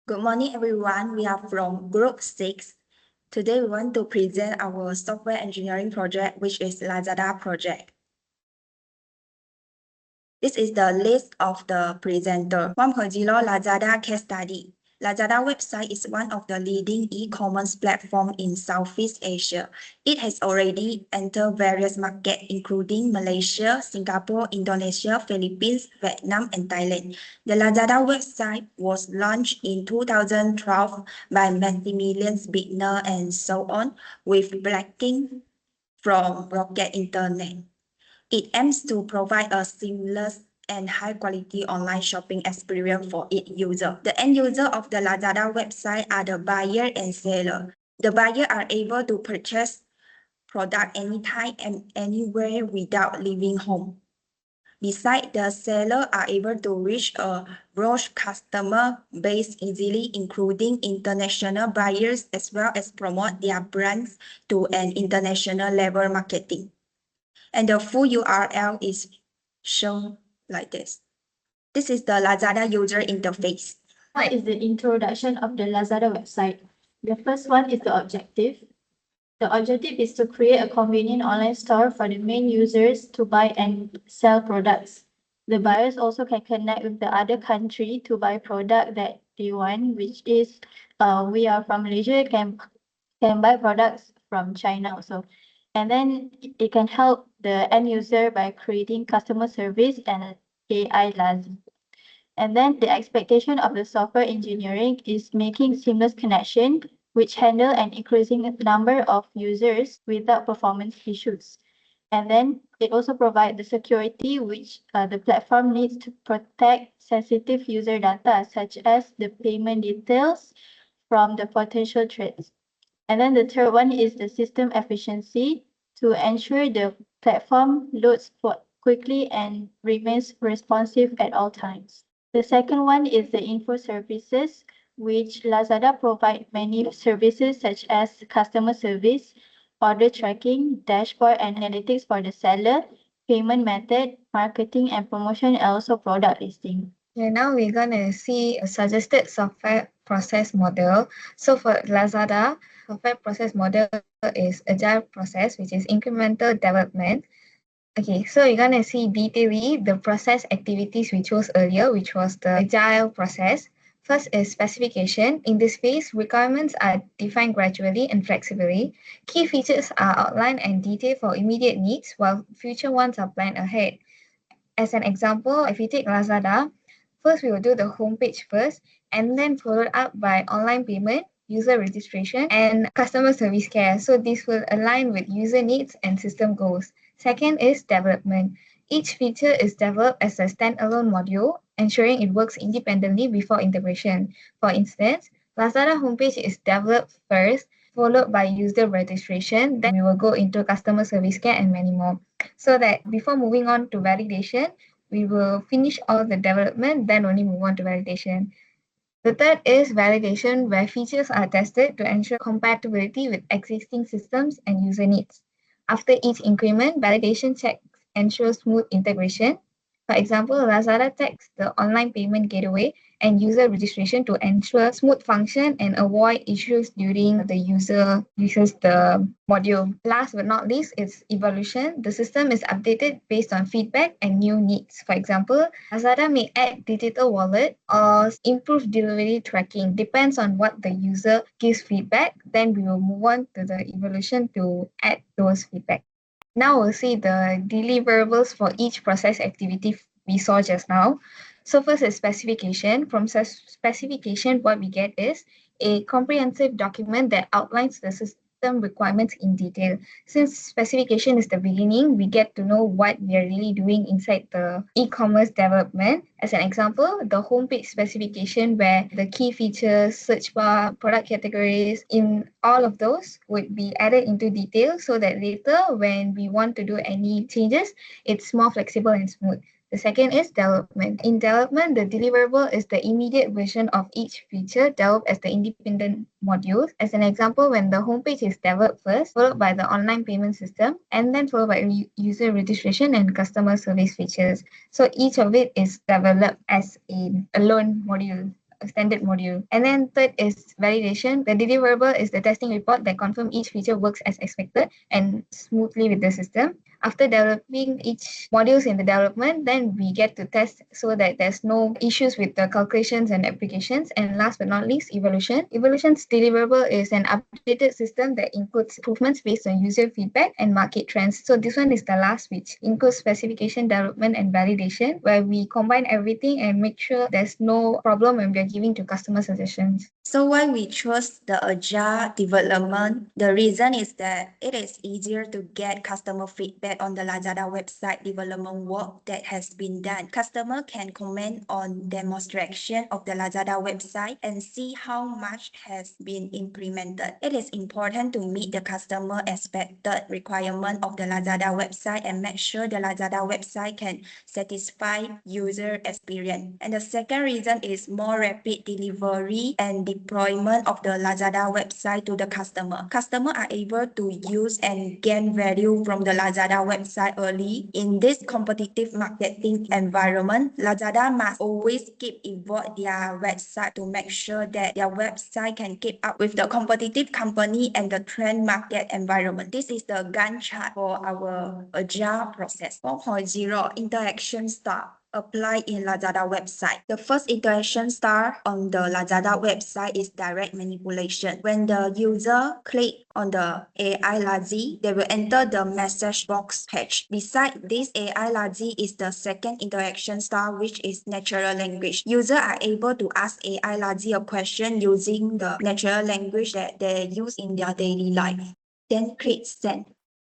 Good morning, everyone. We are from Group 6. Today, we want to present our software engineering project, which is Lazada project. This is the list of the presenter. 1.0 Lazada case study. Lazada website is one of the leading e-commerce platforms in Southeast Asia. It has already entered various markets, including Malaysia, Singapore, Indonesia, Philippines, Vietnam, and Thailand. The Lazada website was launched in 2012 by Maximilian Bittner and so on, with backing from Rocket Internet. It aims to provide a seamless and high-quality online shopping experience for its user. The end user of the Lazada website are the buyer and seller. The buyer are able to purchase product anytime and anywhere without leaving home. Besides, the seller are able to reach a broad customer base easily, including international buyers, as well as promote their brands to an international level marketing. And the full URL is shown like this. This is the Lazada user interface. What is the introduction of the Lazada website? The first one is the objective. The objective is to create a convenient online store for the main users to buy and sell products. The buyers also can connect with the other country to buy product that they want, which is we are from Malaysia, can buy products from China also. And then it can help the end user by creating customer service and AI Lazi. And then the expectation of the software engineering is making seamless connection, which handle an increasing number of users without performance issues. And then it also provides the security which the platform needs to protect sensitive user data, such as the payment details from the potential threats. And then the third one is the system efficiency to ensure the platform loads quickly and remains responsive at all times. The second one is the info services, which Lazada provide many services such as customer service, order tracking, dashboard analytics for the seller, payment method, marketing and promotion, and also product listing. Okay, now we're going to see a suggested software process model. So for Lazada, software process model is agile process, which is incremental development. Okay, so you're going to see detailing the process activities we chose earlier, which was the agile process. First is specification. In this phase, requirements are defined gradually and flexibly. Key features are outlined and detailed for immediate needs, while future ones are planned ahead. As an example, if we take Lazada, first we will do the homepage first, and then followed up by online payment, user registration, and customer service care. So this will align with user needs and system goals. Second is development. Each feature is developed as a standalone module, ensuring it works independently before integration. For instance, Lazada homepage is developed first, followed by user registration. Then we will go into customer service care and many more. So that before moving on to validation, we will finish all the development, then only move on to validation. The third is validation, where features are tested to ensure compatibility with existing systems and user needs. After each increment, validation checks ensure smooth integration. For example, Lazada checks the online payment gateway and user registration to ensure smooth function and avoid issues during the user uses the module. Last but not least, it's evolution. The system is updated based on feedback and new needs. For example, Lazada may add digital wallet or improve delivery tracking. Depends on what the user gives feedback. Then we will move on to the evolution to add those feedback. Now we'll see the deliverables for each process activity we saw just now. So first is specification. From specification, what we get is a comprehensive document that outlines the system requirements in detail. Since specification is the beginning, we get to know what we are really doing inside the e-commerce development. As an example, the homepage specification, where the key features, search bar, product categories, in all of those would be added into detail so that later when we want to do any changes, it's more flexible and smooth. The second is development. In development, the deliverable is the immediate version of each feature developed as the independent modules. As an example, when the homepage is developed first, followed by the online payment system, and then followed by user registration and customer service features. So each of it is developed as a alone module standard module. And then third is validation. The deliverable is the testing report that confirms each feature works as expected and smoothly with the system. After developing each modules in the development, then we get to test so that there's no issues with the calculations and applications. And last but not least, evolution. Evolution's deliverable is an updated system that includes improvements based on user feedback and market trends. So this one is the last, which includes specification development and validation, where we combine everything and make sure there's no problem when we're giving to customer suggestions. So why we chose the agile development? The reason is that it is easier to get customer feedback on the Lazada website development work that has been done. Customer can comment on demonstration of the Lazada website and see how much has been implemented. It is important to meet the customer expected requirement of the Lazada website and make sure the Lazada website can satisfy user experience. And the second reason is more rapid delivery and deployment of the Lazada website to the customer. Customers are able to use and gain value from the Lazada website early. In this competitive marketing environment, Lazada must always keep evolve their website to make sure that their website can keep up with the competitive company and the trend market environment. This is the Gantt chart for our agile process. 4.0 interaction style apply in Lazada website. The first interaction style on the Lazada website is direct manipulation. When the user click on the AI Lazi, they will enter the message box page. Beside this, AI Lazi is the second interaction style, which is natural language. Users are able to ask AI Lazi a question using the natural language that they use in their daily life. Then click send.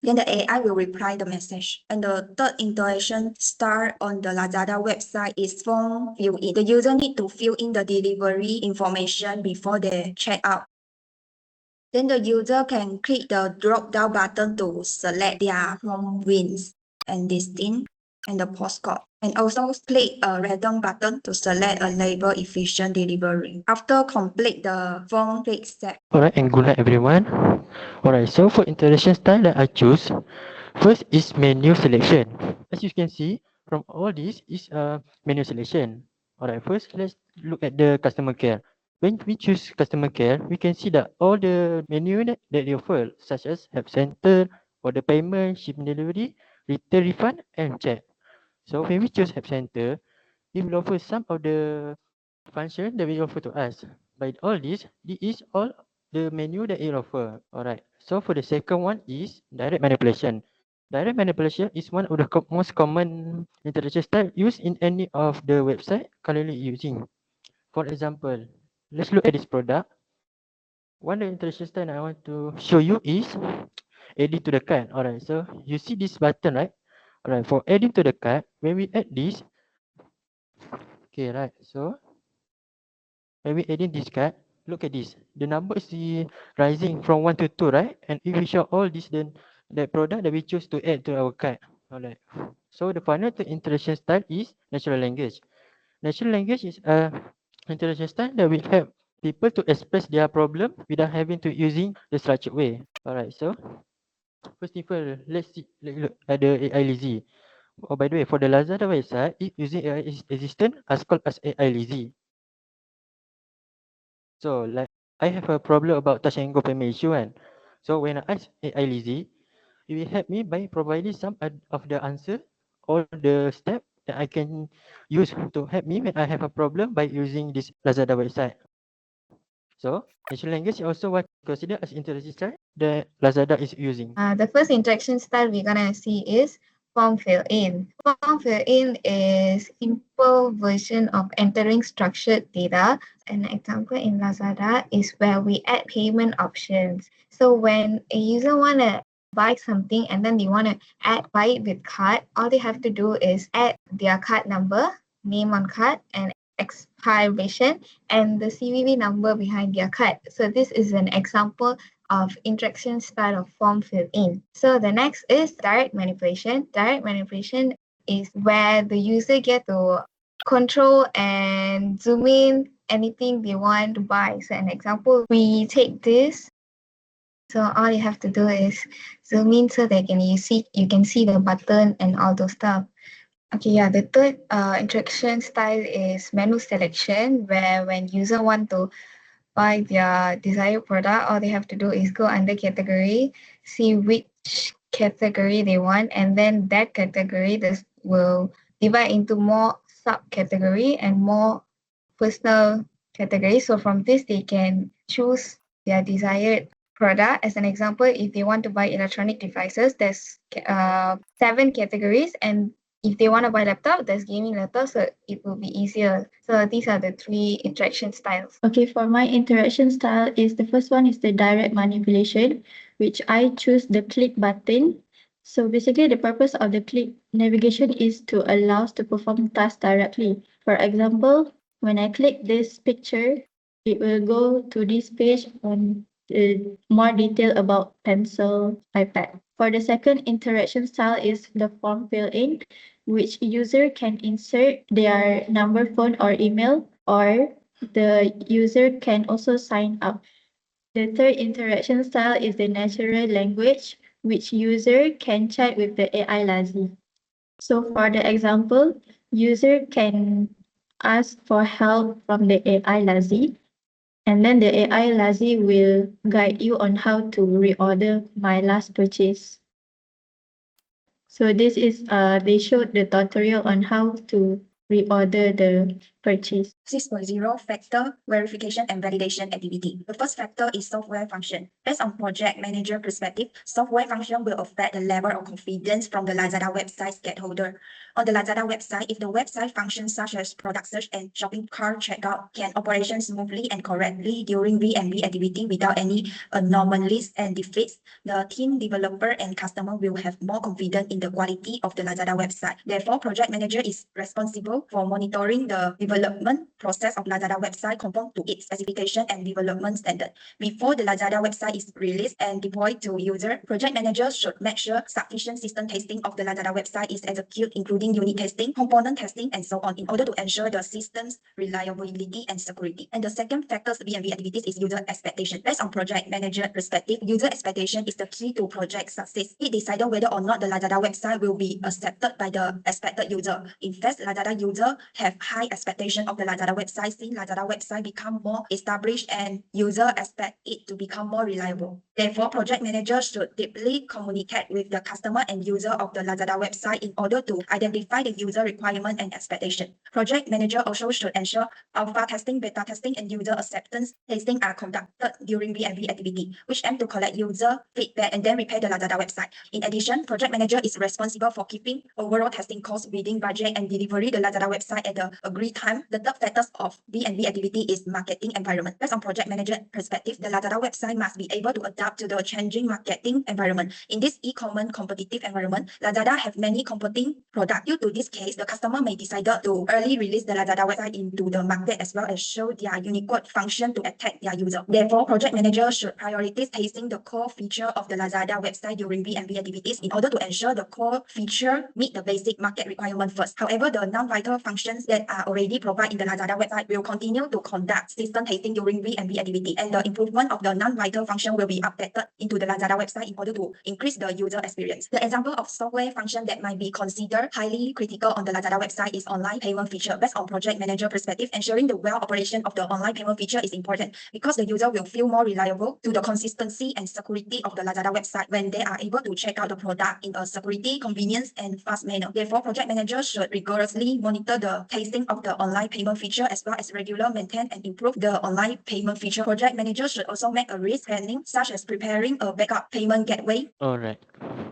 Then the AI will reply the message. And the third interaction start on the Lazada website is form fill in. The user need to fill in the delivery information before they check out. Then the user can click the drop down button to select their home wins and listing and the postcode. And also click a random button to select a label efficient delivery. After complete the form, click save. Alright, and good night everyone. Alright, so for interaction style that I choose, first is menu selection. As you can see, from all this is menu selection. Alright, first let's look at the customer care. When we choose customer care, we can see that all the menu that they offer, such as help center, order payment, shipping delivery, return refund, and chat. So when we choose help center, it will offer some of the function that we offer to us. By all this is all the menu that it offer. Alright. So for the second one is direct manipulation. Direct manipulation is one of the most common interaction style used in any of the website currently using. For example, let's look at this product. One of the interaction style I want to show you is adding to the cart. Alright. So you see this button, right? Alright. For adding to the cart, when we add this, okay, right. So when we adding this card, look at this. The number is rising from 1 to 2, right? And if we show all this, then the product that we choose to add to our card. Alright. So the final interaction style is natural language. Natural language is a interaction style that will help people to express their problem without having to using the structured way. Alright. So first of all, let's see, look at the AI Lazy. Oh, by the way, for the Lazada website, it using AI assistant as called as AI Lazy. So like I have a problem about touch and go payment issue kan. So when I ask AI Lazy, it will help me by providing some of the answer or the step that I can use to help me when I have a problem by using this Lazada website. So natural language is also what considered as interaction style that Lazada is using. The first interaction style we're gonna see is form fill in. Form fill in is simple version of entering structured data. An example in Lazada is where we add payment options. So when a user wanna buy something and then they wanna buy it with card, all they have to do is add their card number, name on card, and expiration and the CVV number behind their card. So this is an example of interaction style of form fill in. So the next is direct manipulation. Direct manipulation is where the user get to control and zoom in anything they want to buy. So an example, we take this. So all you have to do is zoom in so that you can see the button and all those stuff. Okay, yeah, the third interaction style is menu selection, where when user want to buy their desired product, all they have to do is go under category, see which category they want, and then that category this will divide into more subcategory and more personal categories. So from this, they can choose their desired product. As an example, if they want to buy electronic devices, there's 7 categories, and if they want to buy laptop, there's gaming laptop, so it will be easier. So these are the 3 interaction styles. Okay, for my interaction style is the first one is the direct manipulation, which I choose the click button. So basically the purpose of the click navigation is to allow us to perform tasks directly. For example, when I click this picture, it will go to this page on more detail about pencil, iPad. For the second interaction style is the form fill-in, which user can insert their number, phone, or email, or the user can also sign up. The third interaction style is the natural language, which user can chat with the AI Lazi. So for the example, user can ask for help from the AI Lazi, and then the AI Lazi will guide you on how to reorder my last purchase. So this is they showed the tutorial on how to reorder the purchase. 6.0 Factor Verification and Validation Activity. The first factor is software function. Based on project manager perspective, software function will affect the level of confidence from the Lazada website stakeholder. On the Lazada website, if the website functions such as product search and shopping cart checkout can operate smoothly and correctly during V&V activity without any anomalies and defects, the team, developer, and customer will have more confidence in the quality of the Lazada website. Therefore, project manager is responsible for monitoring the development process of Lazada website conform to its specification and development standard. Before the Lazada website is released and deployed to user, project manager should make sure sufficient system testing of the Lazada website is executed, including unit testing, component testing, and so on, in order to ensure the system's reliability and security. And the second factor V&V activities is user expectation. Based on project manager perspective, user expectation is the key to project success. It decided whether or not the Lazada website will be accepted by the expected user. In fact, Lazada user have high expectation of the Lazada website since Lazada website become more established and user expect it to become more reliable. Therefore, project manager should deeply communicate with the customer and user of the Lazada website in order to identify the user requirement and expectation. Project manager also should ensure alpha testing, beta testing, and user acceptance testing are conducted during V&V activity, which aim to collect user feedback and then repair the Lazada website. In addition, project manager is responsible for keeping overall testing costs within budget and delivery the Lazada website at the agreed time. The third factor of V&V activity is marketing environment. Based on project manager perspective, the Lazada website must be able to adapt to the changing marketing environment. In this e-commerce competitive environment, Lazada have many competing products. Due to this case, the customer may decide to early release the Lazada website into the market as well as show their Unicode function to attack their user. Therefore, project manager should prioritize testing the core feature of the Lazada website during V&V activities in order to ensure the core feature meet the basic market requirement first. However, the non-vital functions that are already provided in the Lazada website will continue to conduct system testing during V&V activity, and the improvement of the non-vital function will be updated into the Lazada website in order to increase the user experience. The example of software function that might be considered highly critical on the Lazada website is online payment feature. Based on project manager perspective, ensuring the well operation of the online payment feature is important because the user will feel more reliable to the consistency and security of the Lazada website when they are able to check out the product in a security, convenience, and fast manner. Therefore, project manager should rigorously monitor the testing of the online payment feature as well as regular maintain and improve the online payment feature. Project manager should also make a risk planning, such as preparing a backup payment gateway. Alright.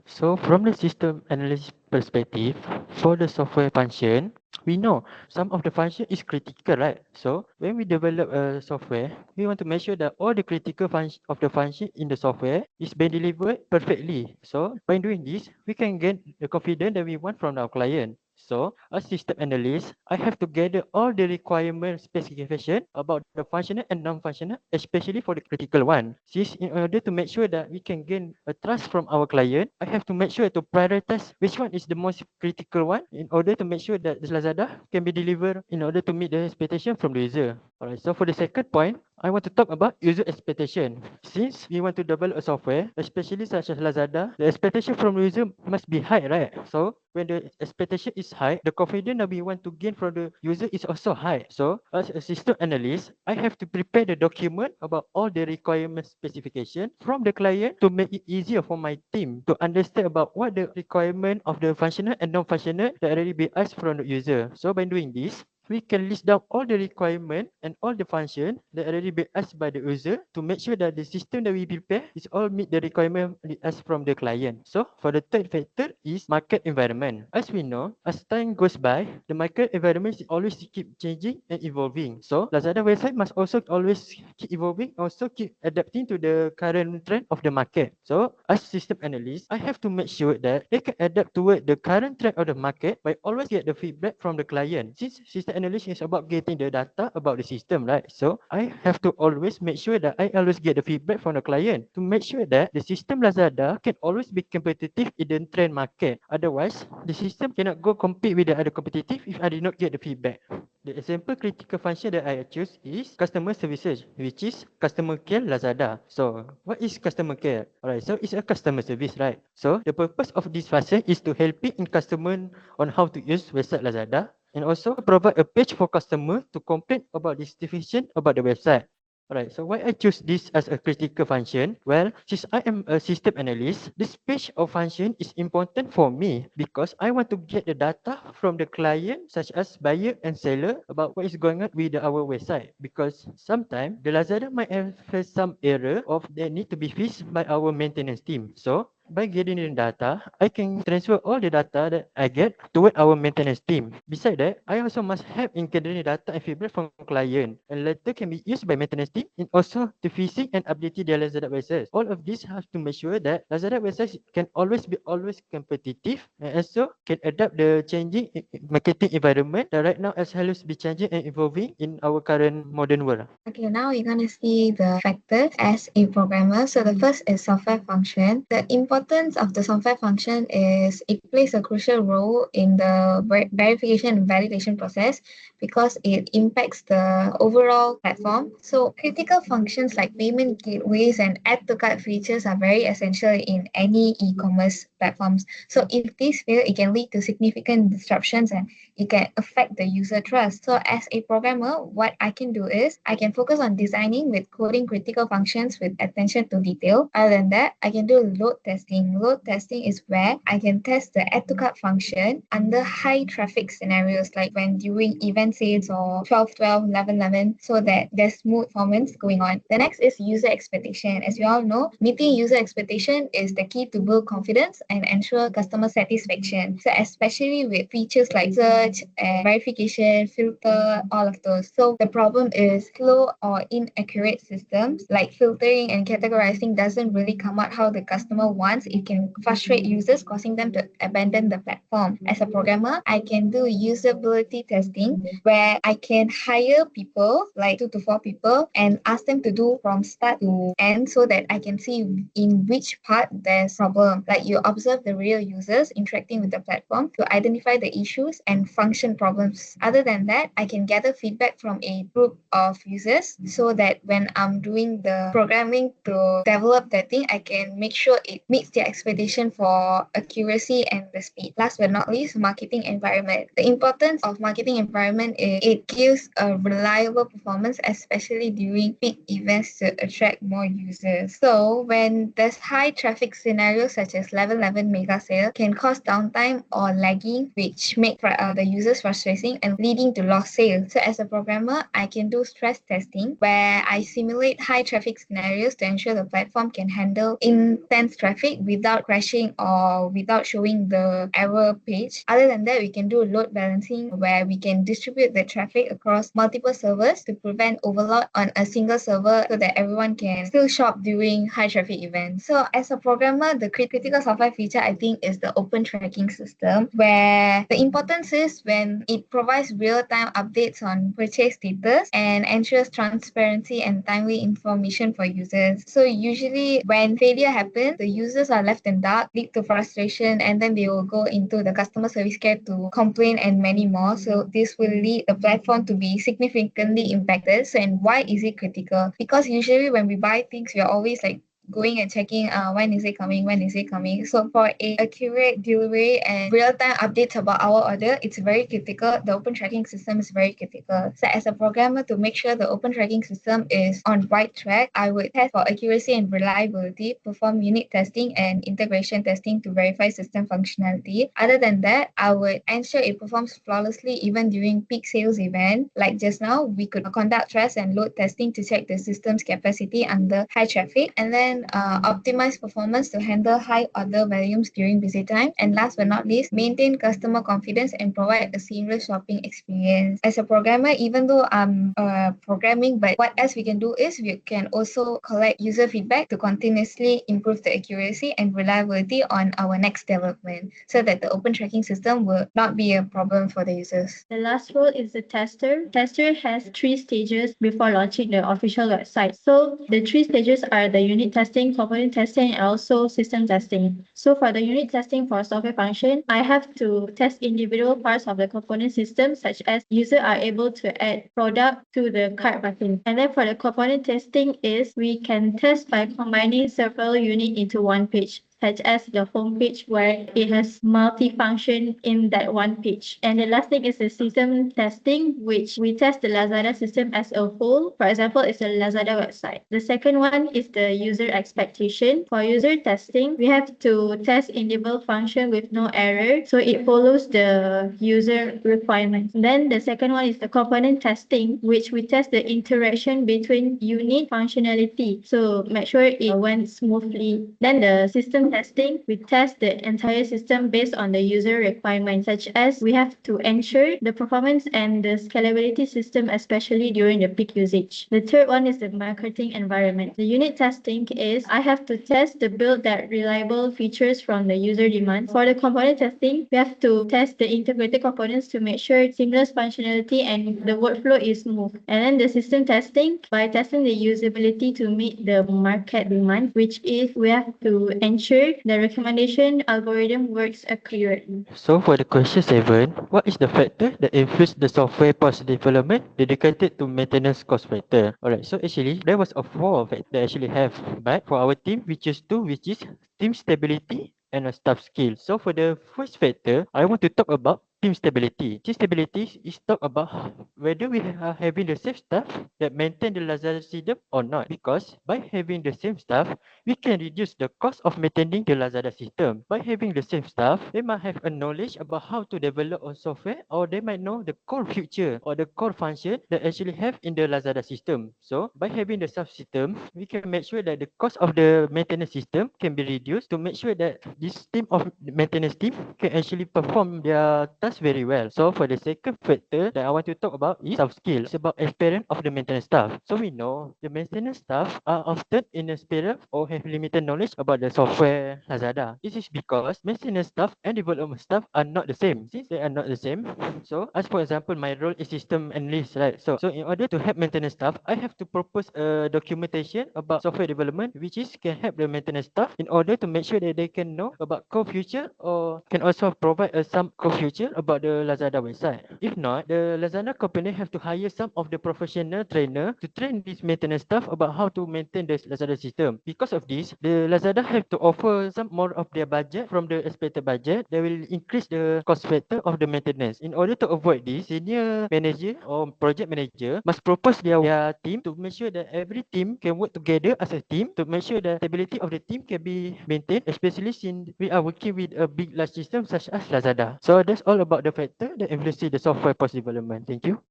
So from the system analysis perspective, for the software function, we know some of the function is critical, right? So when we develop a software, we want to make sure that all the critical function of the function in the software is being delivered perfectly. So by doing this, we can get the confidence that we want from our client. So as system analyst, I have to gather all the requirement specification about the functional and non-functional, especially for the critical one. Since in order to make sure that we can gain a trust from our client, I have to make sure to prioritize which one is the most critical one in order to make sure that the Lazada can be delivered in order to meet the expectation from the user. Alright, so for the second point, I want to talk about user expectation. Since we want to develop a software, especially such as Lazada, the expectation from user must be high, right? So when the expectation is high, the confidence that we want to gain from the user is also high. So as a system analyst, I have to prepare the document about all the requirement specification from the client to make it easier for my team to understand about what the requirement of the functional and non-functional that already be asked from the user. So by doing this, we can list down all the requirement and all the function that already been asked by the user to make sure that the system that we prepare is all meet the requirement asked from the client. So for the third factor is market environment. As we know, as time goes by, the market environment is always keep changing and evolving. So Lazada website must also always keep evolving, also keep adapting to the current trend of the market. So as system analyst, I have to make sure that they can adapt toward the current trend of the market by always get the feedback from the client. Since system analyst is about getting the data about the system, right? So I have to always make sure that I always get the feedback from the client to make sure that the system Lazada can always be competitive in the trend market. Otherwise, the system cannot go compete with the other competitive if I did not get the feedback. The example critical function that I choose is customer services, which is customer care Lazada. So what is customer care? Alright, so it's a customer service, right? So the purpose of this function is to helping in customer on how to use website Lazada and also provide a page for customer to complain about this deficiency about the website. Alright, so why I choose this as a critical function? Well, since I am a system analyst, this page or function is important for me because I want to get the data from the client, such as buyer and seller, about what is going on with our website. Because sometimes the Lazada might have some error of that need to be fixed by our maintenance team. So by getting the data, I can transfer all the data that I get toward our maintenance team. Besides that, I also must have in gathering data and feedback from client, and later can be used by maintenance team in also to fixing and updating their Lazada websites. All of this have to make sure that Lazada websites can always be always competitive and also can adapt the changing marketing environment that right now as always be changing and evolving in our current modern world. Okay, now we're going to see the factors as a programmer. So the first is software function. The importance of the software function is it plays a crucial role in the verification and validation process because it impacts the overall platform. So critical functions like payment gateways and add to cart features are very essential in any e-commerce platforms. So if these fail, it can lead to significant disruptions and it can affect the user trust. So as a programmer, what I can do is I can focus on designing with coding critical functions with attention to detail. Other than that, I can do load testing. Load testing is where I can test the add to cart function under high traffic scenarios like when during event sales or 12/12, 11/11, so that there's smooth performance going on. The next is user expectation. As you all know, meeting user expectation is the key to build confidence and ensure customer satisfaction. So especially with features like search and verification, filter, all of those. So the problem is slow or inaccurate systems like filtering and categorizing doesn't really come out how the customer wants. It can frustrate users, causing them to abandon the platform. As a programmer, I can do usability testing where I can hire people, like 2 to 4 people, and ask them to do from start to end so that I can see in which part there's problem. Like you observe the real users interacting with the platform to identify the issues and function problems. Other than that, I can gather feedback from a group of users so that when I'm doing the programming to develop that thing, I can make sure it meets their expectation for accuracy and the speed. Last but not least, marketing environment. The importance of marketing environment is it gives a reliable performance, especially during peak events to attract more users. So when there's high traffic scenarios such as level 11 mega sale can cause downtime or lagging, which make the users frustrating and leading to lost sales. So as a programmer, I can do stress testing where I simulate high traffic scenarios to ensure the platform can handle intense traffic without crashing or without showing the error page. Other than that, we can do load balancing where we can distribute the traffic across multiple servers to prevent overload on a single server so that everyone can still shop during high traffic events. So as a programmer, the critical software feature I think is the open tracking system where the importance is best when it provides real-time updates on purchase status and ensures transparency and timely information for users. So usually when failure happens, the users are left in dark, lead to frustration, and then they will go into the customer service care to complain and many more. So this will lead the platform to be significantly impacted. So and why is it critical? Because usually when we buy things, we are always like going and checking when is it coming. So for a accurate delivery and real-time updates about our order, it's very critical. The open tracking system is very critical. So as a programmer, to make sure the open tracking system is on right track, I would test for accuracy and reliability, perform unit testing and integration testing to verify system functionality. Other than that, I would ensure it performs flawlessly even during peak sales event. Like just now, we could conduct trace and load testing to check the system's capacity under high traffic, and then optimize performance to handle high order volumes during busy time. And last but not least, maintain customer confidence and provide a seamless shopping experience. As a programmer, even though I'm programming, but what else we can do is we can also collect user feedback to continuously improve the accuracy and reliability on our next development so that the open tracking system will not be a problem for the users. The last role is the tester. Tester has 3 stages before launching the official website. So the 3 stages are the unit testing, component testing, and also system testing. So for the unit testing for software function, I have to test individual parts of the component system, such as user are able to add product to the cart button. And then for the component testing is we can test by combining several units into one page, such as the home page where it has multi-function in that one page. And the last thing is the system testing, which we test the Lazada system as a whole. For example, it's a Lazada website. The second one is the user expectation. For user testing, we have to test individual function with no error, so it follows the user requirements. Then the second one is the component testing, which we test the interaction between unit functionality, so make sure it went smoothly. Then the system testing, we test the entire system based on the user requirements, such as we have to ensure the performance and the scalability system, especially during the peak usage. The third one is the marketing environment. The unit testing is I have to test the build that reliable features from the user demand. For the component testing, we have to test the integrated components to make sure seamless functionality and the workflow is smooth. And then the system testing, by testing the usability to meet the market demand, which is we have to ensure the recommendation algorithm works accurately. So for the question 7, what is the factor that influence the software post-development dedicated to maintenance cost factor? Alright, so actually there was a 4 factor that actually have, but for our team we choose 2, which is team stability and a staff skill. So for the first factor, I want to talk about team stability. Team stability is talk about whether we are having the same staff that maintain the Lazada system or not. Because by having the same staff, we can reduce the cost of maintaining the Lazada system. By having the same staff, they might have a knowledge about how to develop a software, or they might know the core feature or the core function that actually have in the Lazada system. So by having the staff system, we can make sure that the cost of the maintenance system can be reduced to make sure that this team of maintenance team can actually perform their task very well. So for the second factor that I want to talk about is soft skill. It's about experience of the maintenance staff. So we know the maintenance staff are often inexperienced or have limited knowledge about the software Lazada. This is because maintenance staff and development staff are not the same. Since they are not the same, so as for example, my role is system analyst, right? So in order to help maintenance staff, I have to propose a documentation about software development, which is can help the maintenance staff in order to make sure that they can know about core feature, or can also provide some core feature about the Lazada website. If not, the Lazada company have to hire some of the professional trainer to train this maintenance staff about how to maintain the Lazada system. Because of this, the Lazada have to offer some more of their budget from the expected budget. They will increase the cost factor of the maintenance. In order to avoid this, senior manager or project manager must propose their team to make sure that every team can work together as a team to make sure the stability of the team can be maintained, especially since we are working with a big large system such as Lazada. So that's all about the factor that influences the software post development. Thank you.